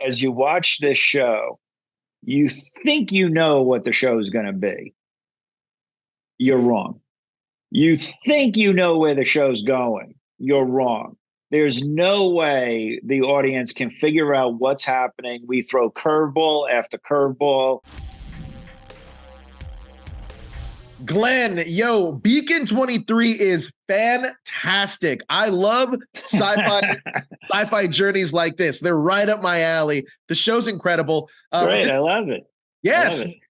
as you watch this show, you think you know what the show is going to be. You're wrong. You think you know where the show's going. You're wrong. There's no way the audience can figure out what's happening. We throw curveball after curveball. Glenn, yo, Beacon 23 is fantastic. I love sci-fi journeys like this. They're right up my alley. The show's incredible. Great. I love it. Yes. I love it.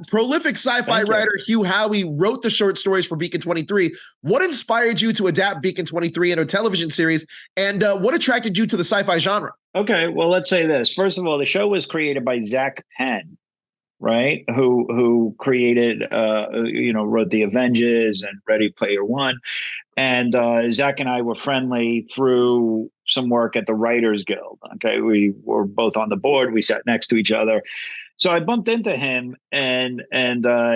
Prolific sci-fi writer Hugh Howey wrote the short stories for Beacon 23. What inspired you to adapt Beacon 23 into a television series, and what attracted you to the sci-fi genre? Okay, well, let's say this. First of all, the show was created by Zach Penn, right? Who created, wrote The Avengers and Ready Player One. And Zach and I were friendly through some work at the Writers Guild. Okay, we were both on the board. We sat next to each other. So I bumped into him, and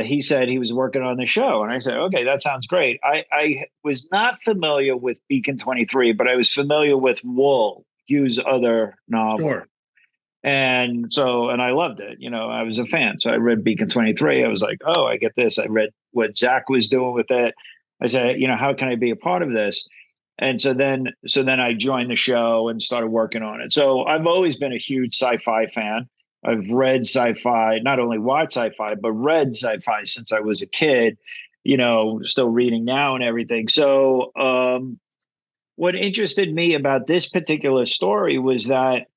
he said he was working on the show, and I said, "Okay, that sounds great." I was not familiar with Beacon 23, but I was familiar with Wool, Hugh's other novel. Sure. And I loved it. I was a fan. So I read Beacon 23. I was like, oh, I get this. I read what Zach was doing with it. I said, how can I be a part of this? And so then I joined the show and started working on it. So I've always been a huge sci-fi fan. I've read sci-fi, not only watched sci-fi, but read sci-fi since I was a kid, still reading now and everything. So what interested me about this particular story was that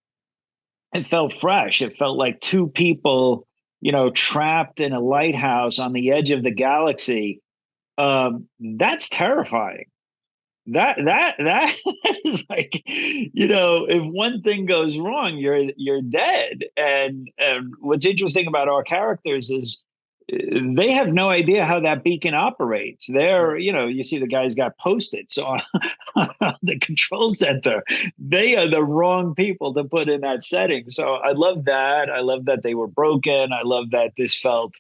it felt fresh. It felt like two people, trapped in a lighthouse on the edge of the galaxy. That's terrifying. That is like, if one thing goes wrong, you're dead. And what's interesting about our characters is they have no idea how that beacon operates. They're, you see the guys got Post-its on the control center. They are the wrong people to put in that setting. So I love that. I love that they were broken. I love that this felt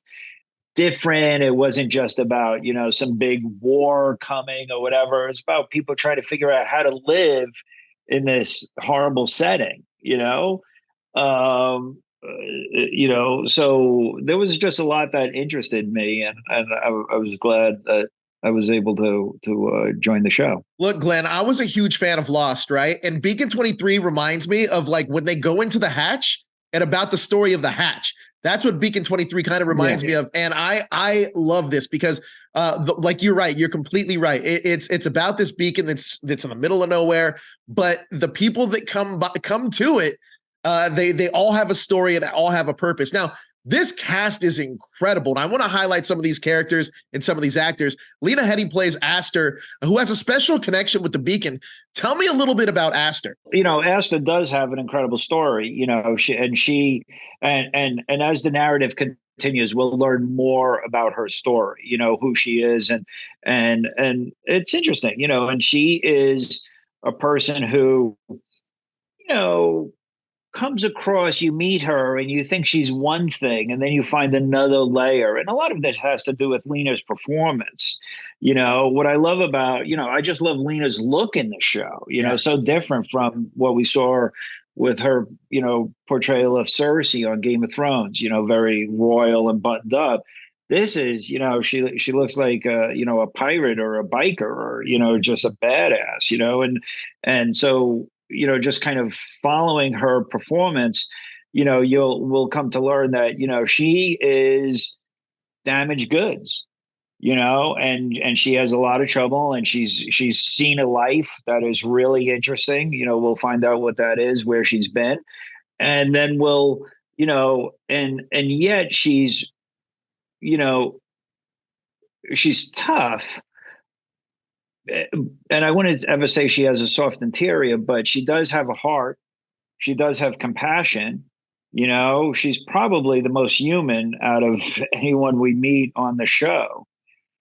different. It wasn't just about, some big war coming or whatever. It's about people trying to figure out how to live in this horrible setting, so there was just a lot that interested me, and I was glad that I was able to join the show. Look, Glenn, I was a huge fan of Lost, right? And Beacon 23 reminds me of like when they go into the hatch and about the story of the hatch. That's what Beacon 23 kind of reminds me of. And I love this because like you're right, you're completely right. It's about this beacon that's in the middle of nowhere, but the people that come to it, they all have a story and all have a purpose. Now, this cast is incredible, and I want to highlight some of these characters and some of these actors. Lena Headey plays Aster, who has a special connection with the Beacon. Tell me a little bit about Aster. Aster does have an incredible story. She and as the narrative continues, we'll learn more about her story. Who she is, and it's interesting. And she is a person who, comes across, you meet her and you think she's one thing, and then you find another layer. And a lot of this has to do with Lena's performance. What I love about, I just love Lena's look in the show, so different from what we saw with her, portrayal of Cersei on Game of Thrones, very royal and buttoned up. This is, she looks like, a pirate or a biker or, just a badass, and so, just kind of following her performance, we'll come to learn that, she is damaged goods, and she has a lot of trouble, and she's seen a life that is really interesting. We'll find out what that is, where she's been, and then we'll, and yet she's, she's tough. And I wouldn't ever say she has a soft interior, but she does have a heart. She does have compassion. She's probably the most human out of anyone we meet on the show.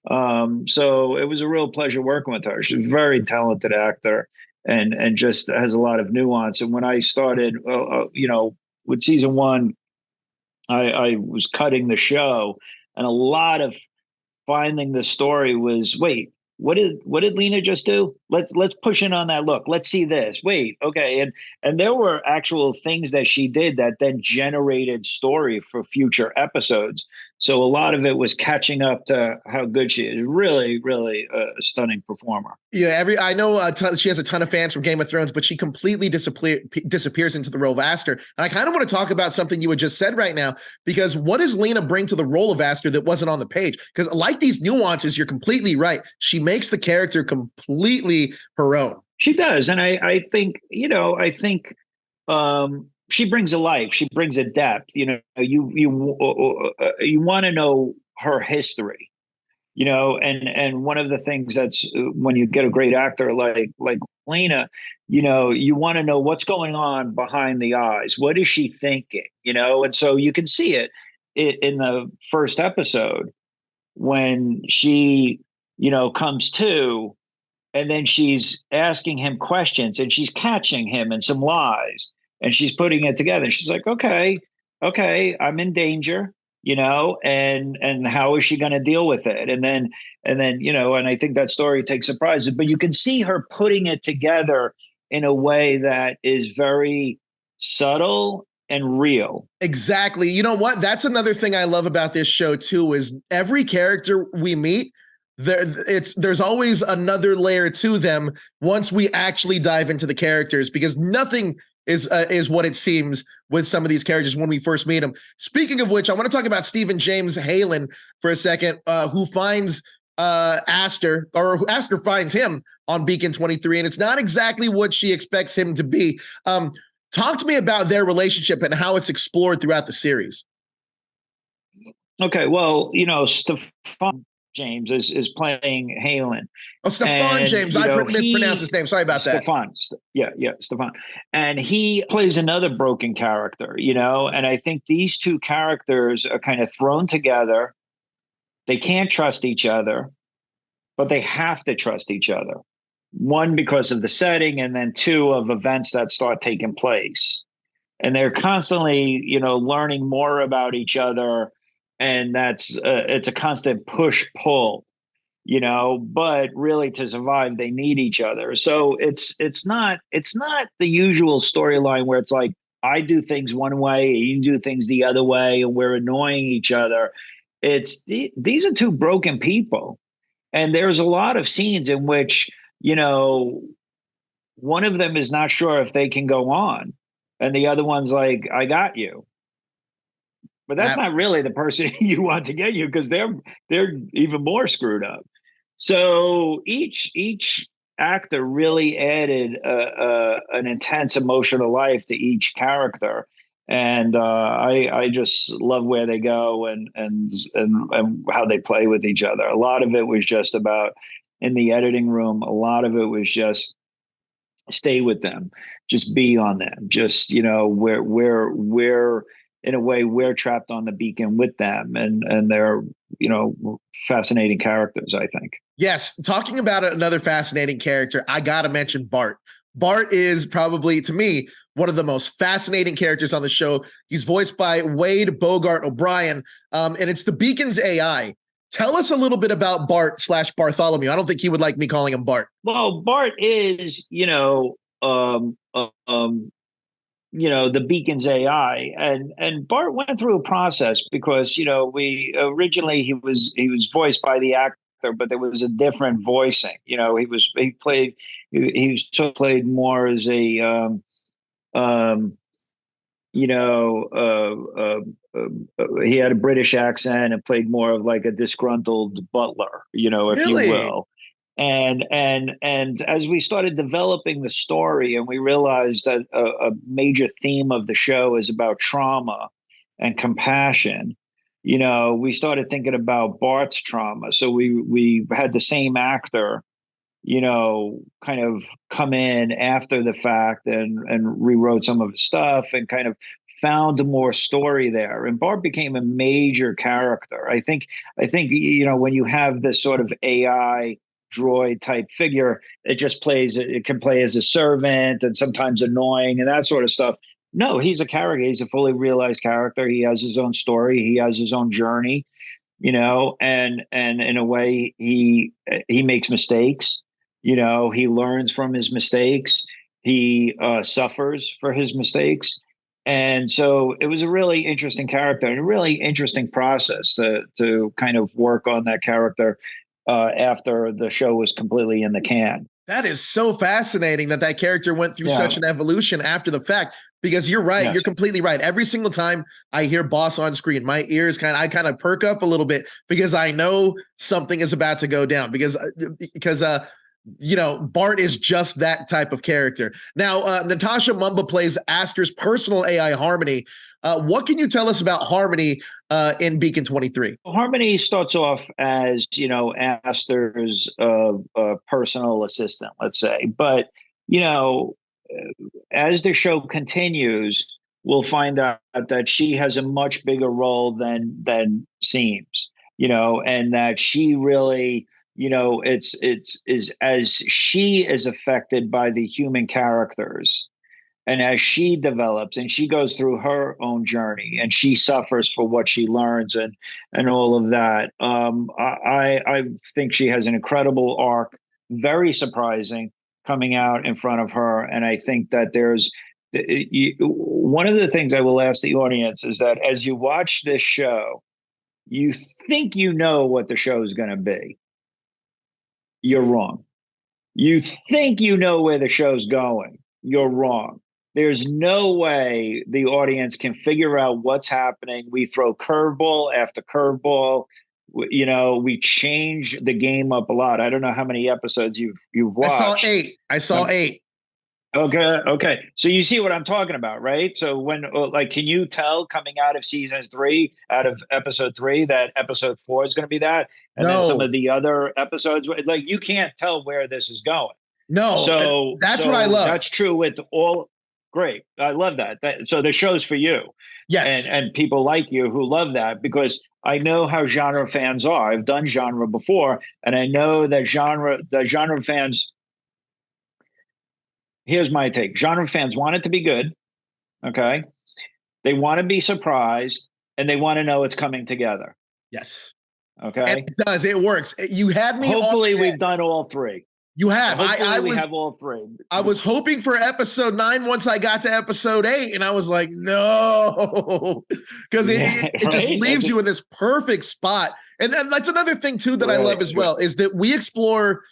So it was a real pleasure working with her. She's a very talented actor and just has a lot of nuance. And when I started, with season one, I was cutting the show, and a lot of finding the story was, wait, what did Lena just do? let's push in on that look. Let's see this. Wait, okay. And there were actual things that she did that then generated story for future episodes. So a lot of it was catching up to how good she is. Really, really a stunning performer. Yeah, I know she has a ton of fans from Game of Thrones, but she completely disappears into the role of Aster. And I kind of want to talk about something you had just said right now, because what does Lena bring to the role of Aster that wasn't on the page? Because like these nuances, you're completely right. She makes the character completely her own. She does, and I think she brings a life. She brings a depth. You want to know her history, and one of the things that's when you get a great actor like Lena, you want to know what's going on behind the eyes. What is she thinking? And so you can see it in the first episode when she comes to, and then she's asking him questions and she's catching him in some lies and she's putting it together. And she's like, okay, I'm in danger, and how is she going to deal with it? And then, and I think that story takes surprises, but you can see her putting it together in a way that is very subtle and real. Exactly. You know what? That's another thing I love about this show too, is every character we meet, there's always another layer to them once we actually dive into the characters, because nothing is what it seems with some of these characters when we first meet them. Speaking of which, I want to talk about Stephen James Halen for a second, who finds Aster, or who Aster finds him on Beacon 23, and it's not exactly what she expects him to be. Talk to me about their relationship and how it's explored throughout the series. Okay, well, Stefan James is playing Halen. Oh, Stefan James. I mispronounced his name. Sorry about that. Stefan. Yeah, Stefan. And he plays another broken character, and I think these two characters are kind of thrown together. They can't trust each other, but they have to trust each other. One, because of the setting, and then two, of events that start taking place. And they're constantly, learning more about each other. And it's a constant push-pull, but really to survive, they need each other. So it's not the usual storyline where it's like, I do things one way, you do things the other way, and we're annoying each other. These are two broken people. And there's a lot of scenes in which, one of them is not sure if they can go on, and the other one's like, I got you. But that's not really the person you want to get you, because they're even more screwed up. So each actor really added an intense emotional life to each character, and I just love where they go and how they play with each other. A lot of it was just about, in the editing room, a lot of it was just stay with them, just be on them, just we're in a way, we're trapped on the beacon with them, and they're, fascinating characters, I think. Yes. Talking about another fascinating character, I got to mention Bart. Bart is probably, to me, one of the most fascinating characters on the show. He's voiced by Wade Bogart O'Brien, and it's the Beacon's AI. Tell us a little bit about Bart / Bartholomew. I don't think he would like me calling him Bart. Well, Bart is, the Beacon's AI, and Bart went through a process because we originally he was voiced by the actor, but there was a different voicing. He sort of played more as a he had a British accent and played more of like a disgruntled butler, if Really? you will. And as we started developing the story, and we realized that a major theme of the show is about trauma and compassion, we started thinking about Bart's trauma. So we had the same actor, kind of come in after the fact and rewrote some of his stuff and kind of found more story there. And Bart became a major character. I think, when you have this sort of AI droid type figure, it can play as a servant and sometimes annoying and that sort of stuff. No, he's a character. He's a fully realized character. He has his own story. He has his own journey, and in a way he makes mistakes, He learns from his mistakes. He suffers for his mistakes. And so it was a really interesting character and a really interesting process to kind of work on that character after the show was completely in the can. That is so fascinating that character went through such an evolution after the fact, because you're right. Yes. You're completely right. Every single time I hear Boss on screen, my ears I kind of perk up a little bit, because I know something is about to go down, because Bart is just that type of character. Now, Natasha Mumba plays Aster's personal AI, Harmony. What can you tell us about Harmony in Beacon 23? Harmony starts off as, Aster's personal assistant, let's say. But, as the show continues, we'll find out that she has a much bigger role than seems, and that she really, it's as she is affected by the human characters. And as she develops and she goes through her own journey and she suffers for what she learns and all of that, I think she has an incredible arc, very surprising, coming out in front of her. And I think that there's one of the things I will ask the audience is that as you watch this show, you think you know what the show is going to be. You're wrong. You think you know where the show's going. You're wrong. There's no way the audience can figure out what's happening. We throw curveball after curveball. We change the game up a lot. I don't know how many episodes you've watched. I saw eight. Okay. So you see what I'm talking about, right? So when, can you tell coming out of out of episode 3, that episode 4 is going to be that? And then some of the other episodes, you can't tell where this is going. No. So that's what I love. That's true with all. Great. I love that. So the show's for you. Yes. And people like you who love that, because I know how genre fans are. I've done genre before, and I know that the genre fans, here's my take. Genre fans want it to be good. Okay. They want to be surprised, and they want to know it's coming together. Yes. Okay. And it does. It works. You had me. Hopefully we've done all 3. You have. We have all 3. I was hoping for episode 9 once I got to episode 8, and I was like, no, because it just leaves you in this perfect spot. And that's another thing too that I love as well, is that we explore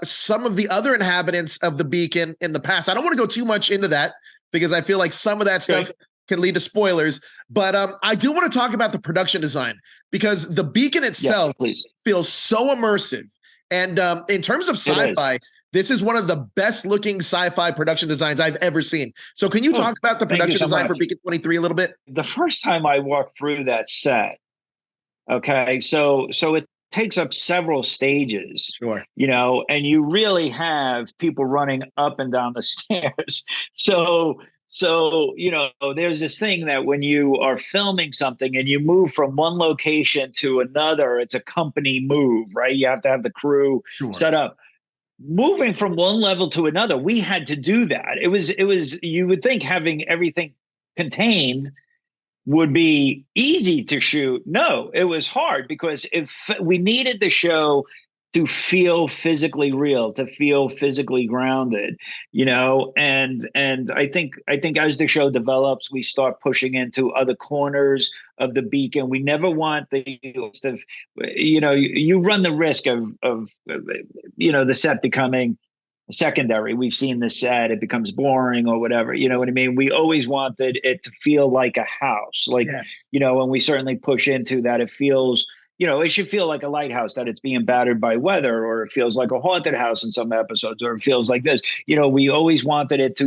some of the other inhabitants of the Beacon in the past. I don't want to go too much into that, because I feel like some of that stuff can lead to spoilers. But I do want to talk about the production design, because the Beacon itself feels so immersive. And in terms of sci-fi, this is one of the best looking sci-fi production designs I've ever seen. So can you talk about the production design for Beacon 23 a little bit? The first time I walked through that set, okay, so it takes up several stages, sure, and you really have people running up and down the stairs. So, there's this thing that when you are filming something and you move from one location to another, it's a company move, right? You have to have the crew set up. Moving from one level to another, we had to do that. It was, you would think having everything contained would be easy to shoot. No, it was hard, because if we needed the show to feel physically real, to feel physically grounded, and I think as the show develops, we start pushing into other corners of the Beacon. We never want you run the risk of the set becoming secondary. We've seen the set, it becomes boring or whatever, you know what I mean? We always wanted it to feel like a house, and we certainly push into that. It feels, it should feel like a lighthouse, that it's being battered by weather, or it feels like a haunted house in some episodes, or it feels like this. We always wanted it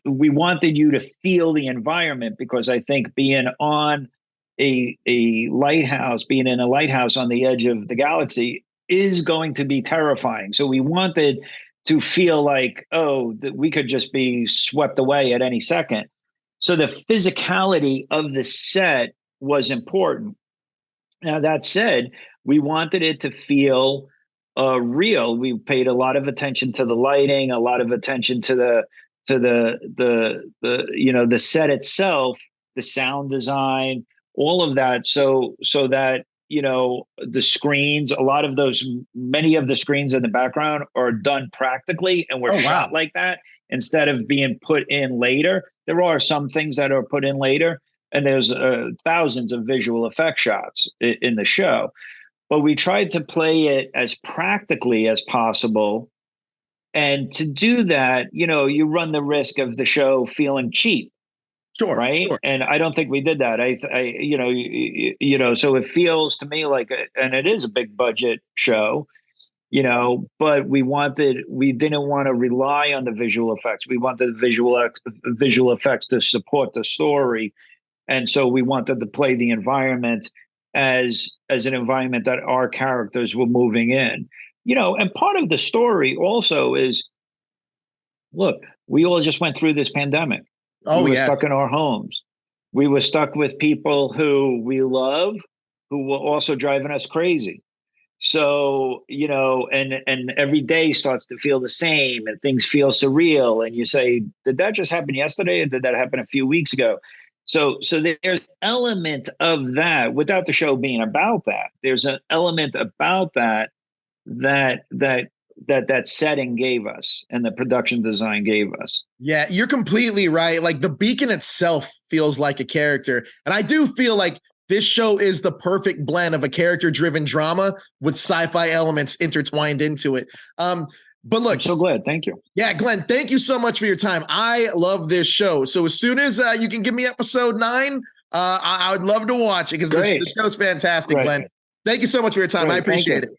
we wanted you to feel the environment, because I think being on a lighthouse, being in a lighthouse on the edge of the galaxy is going to be terrifying. So we wanted to feel like, that we could just be swept away at any second. So the physicality of the set was important. Now, that said, we wanted it to feel real. We paid a lot of attention to the lighting, a lot of attention to the set itself, the sound design, all of that. So that the screens, many of the screens in the background are done practically and were shot like that instead of being put in later. There are some things that are put in later, and there's thousands of visual effect shots in the show. But we tried to play it as practically as possible. And to do that, you run the risk of the show feeling cheap. Sure. Right. Sure. And I don't think we did that. So it feels to me like, and it is a big budget show, but we didn't want to rely on the visual effects. We wanted the visual effects to support the story. And so we wanted to play the environment as an environment that our characters were moving in, and part of the story also is, look, we all just went through this pandemic. We were stuck in our homes. We were stuck with people who we love, who were also driving us crazy. So, and every day starts to feel the same and things feel surreal. And you say, did that just happen yesterday? Or did that happen a few weeks ago? So there's an element of that without the show being about that. There's an element about that setting gave us and the production design gave us. Yeah, you're completely right. Like the beacon itself feels like a character. And I do feel like this show is the perfect blend of a character-driven drama with sci-fi elements intertwined into it. But look, I'm so glad. Thank you. Yeah, Glenn, thank you so much for your time. I love this show. So as soon as you can give me episode 9, I would love to watch it because the show's fantastic, Glenn. Thank you so much for your time. I appreciate it.